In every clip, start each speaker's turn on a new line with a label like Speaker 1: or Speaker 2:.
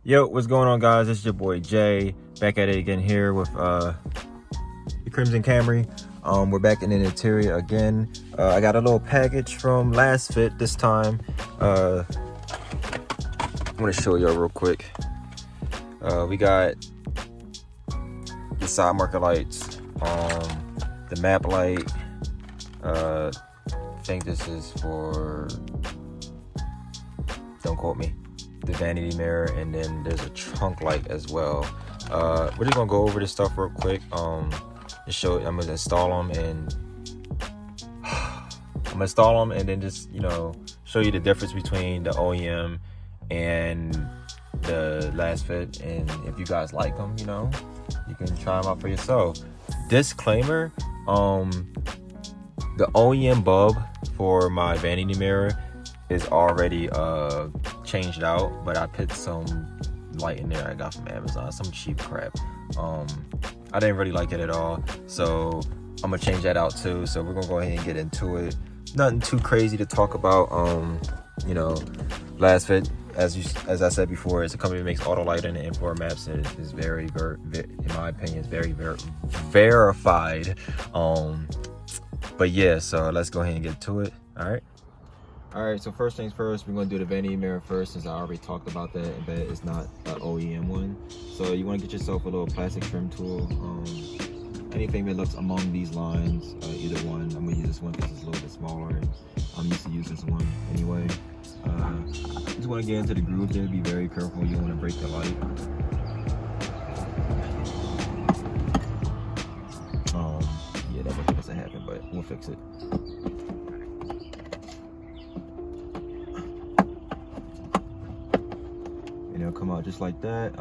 Speaker 1: Yo, what's going on, guys? It's your boy Jay, back at it again here with the Crimson Camry. We're back in the interior again. I got a little package from LASFIT this time. I'm gonna show y'all real quick. We got the side marker lights, the map light. I think this is for, don't quote me, the vanity mirror, and then there's a trunk light as well. We're just gonna go over this stuff real quick. I'm gonna install them and then just, you know, show you the difference between the OEM and the LASFIT, and if you guys like them, you know, you can try them out for yourself. Disclaimer, the OEM bulb for my vanity mirror is already changed out, but I put some light in there I got from Amazon, some cheap crap. I didn't really like it at all, so I'm gonna change that out too. So we're gonna go ahead and get into it. Nothing too crazy to talk about. You know, LASFIT, as I said before, it's a company that makes auto lighting and indoor maps, and is very, in my opinion, is very verified. But yeah, so let's go ahead and get to it. All right, so first things first, we're gonna do the vanity mirror first, since I already talked about that, but it's not an OEM one. So you wanna get yourself a little plastic trim tool. Anything that looks among these lines, either one. I'm gonna use this one because it's a little bit smaller, and I'm used to using this one anyway. Just wanna get into the groove there, be very careful, you don't wanna break the light. Yeah, that wasn't supposed to happen, but we'll fix it. And it'll come out just like that.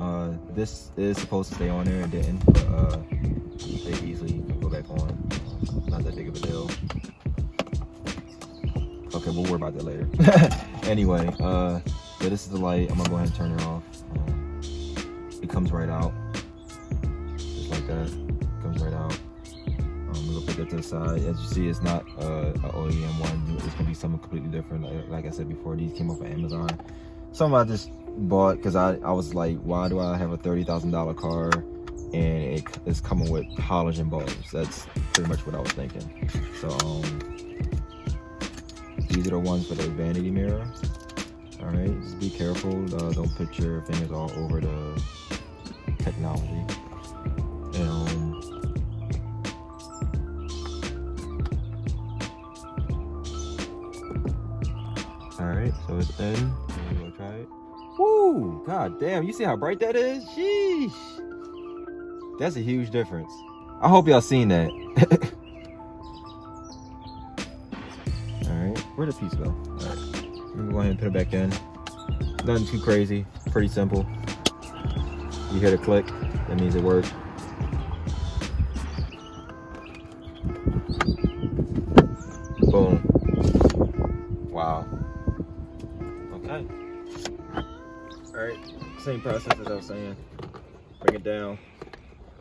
Speaker 1: This is supposed to stay on there, and didn't, but they easily can go back on. Not that big of a deal. Okay, we'll worry about that later. Anyway, so this is the light. I'm gonna go ahead and turn it off. It comes right out, just like that. It comes right out. We're gonna put that to the side. As you see, it's not an OEM one. It's gonna be something completely different. Like I said before, these came off of Amazon. Some I just bought because I was like, why do I have a $30,000 car and it's coming with halogen bulbs? That's pretty much what I was thinking. So these are the ones for the vanity mirror. All right, just be careful. Don't put your fingers all over the technology. And all right, so it's in. We're gonna try it. Woo! God damn, you see how bright that is? Sheesh. That's a huge difference. I hope y'all seen that. Alright, where'd the piece go? Alright, let me go ahead and put it back in. Nothing too crazy, pretty simple. You hear the click, that means it worked. Boom. Wow. Okay. Alright, same process as I was saying. Bring it down.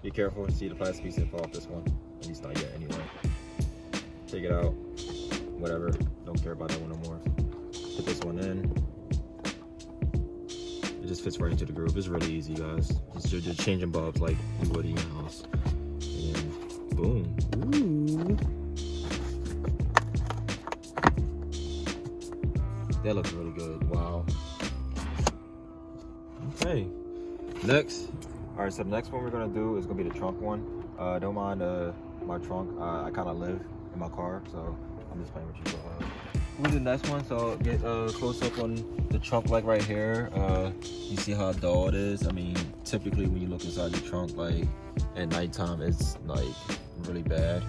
Speaker 1: Be careful, see the plastic piece fall off this one. At least not yet anyway. Take it out. Whatever. Don't care about that one no more. Put this one in. It just fits right into the groove. It's really easy, guys. You're just changing bulbs like you would in your house. And boom. Ooh. That looks really good. Wow. Okay. Next. All right, so the next one we're gonna do is gonna be the trunk one. Don't mind my trunk. I kind of live in my car, so I'm just playing with you. We'll do the next one. So get close up on the trunk, like right here. You see how dull it is? I mean, typically when you look inside your trunk, like at nighttime, it's like really bad.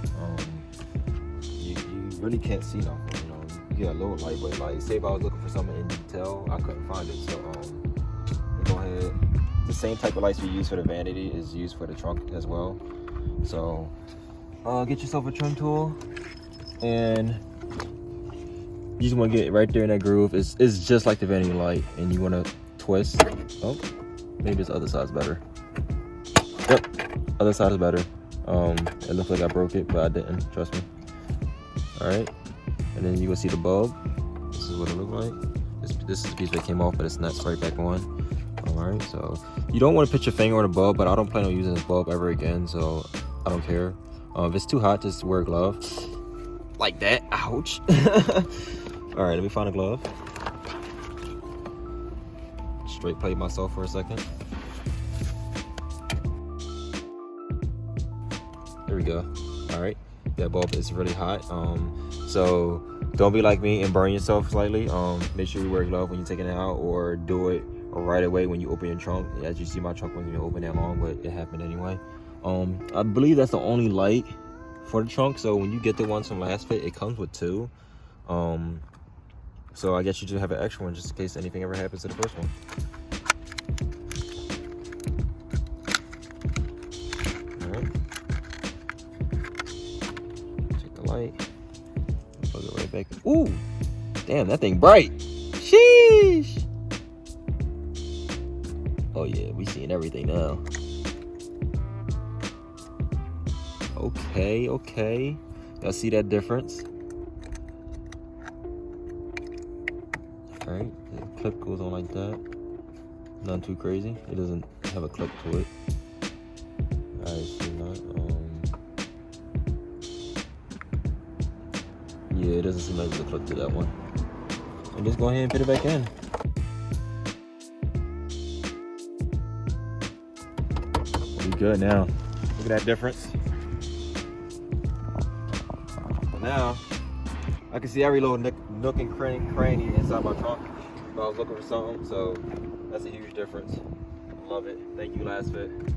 Speaker 1: You really can't see nothing. You know, you get a low light, but like, say if I was looking for something in detail, I couldn't find it. So we'll go ahead. The same type of lights we use for the vanity is used for the trunk as well. So get yourself a trim tool, and you just want to get right there in that groove. It's just like the vanity light, and you want to twist. Oh, maybe this other side's better. Yep, other side is better. It looks like I broke it, but I didn't, trust me. All right, and then you can see the bulb. This is what it looked like. This is the piece that came off, but it snaps right back on. All All right, so you don't want to put your finger on the bulb, but I don't plan on using this bulb ever again, so I don't care. If it's too hot, just wear a glove. Like that, ouch. All right, let me find a glove. Straight plate myself for a second. There we go. All right, that bulb is really hot. So don't be like me and burn yourself slightly. Make sure you wear a glove when you're taking it out, or do it right away when you open your trunk. As you see, my trunk wasn't even open that long, but it happened anyway. I believe that's the only light for the trunk. So when you get the ones from LASFIT, it comes with 2. So I guess you just have an extra one just in case anything ever happens to the first one. All right. Check the light. Plug it right back. Ooh, damn, that thing bright. Sheesh. Oh yeah, we seeing everything now. Okay, okay. Y'all see that difference? All right, the clip goes on like that. Not too crazy. It doesn't have a clip to it. All right, see that. Yeah, it doesn't seem like there's a clip to that one. And just go ahead and put it back in. We good now. Look at that difference. Now, I can see every little nook and cranny inside my trunk if I was looking for something, so that's a huge difference. Love it. Thank you, LASFIT.